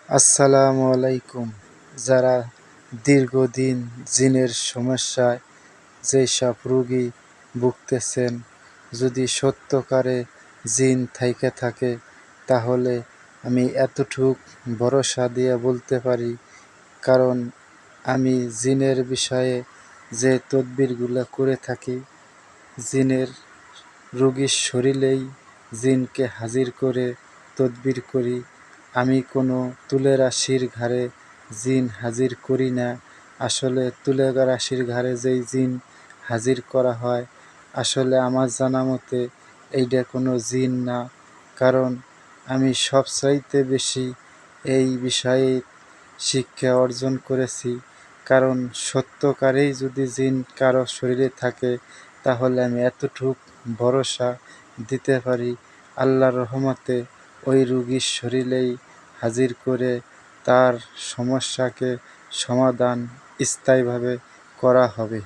আসসালামু আলাইকুম। যারা দীর্ঘদিন জিনের সমস্যায় যেসব রোগী ভুগতেছেন, যদি সত্যকারে জিন থাইকা থাকে, তাহলে আমি এতটুক ভরসা দিয়ে বলতে পারি, কারণ আমি জিনের বিষয়ে যে তদবিরগুলো করে থাকি, জিনের রোগীর শরীরেই জিনকে হাজির করে তদবির করি। আমি কোনো তুলেরাশির ঘাড়ে জিন হাজির করি না। আসলে তুলেরাশির ঘাড়ে যেই জিন হাজির করা হয়, আসলে আমার জানা মতে এইটা কোনো জিন না। কারণ আমি সবচাইতে বেশি এই বিষয়ে শিক্ষা অর্জন করেছি। কারণ সত্যকারেই যদি জিন কারো শরীরে থাকে, তাহলে আমি এতটুক ভরসা দিতে পারি, আল্লাহর রহমতে ওই রোগীর শরীরেই হাজির করে তার সমস্যাকে সমাধান স্থায়ীভাবে করা হবে।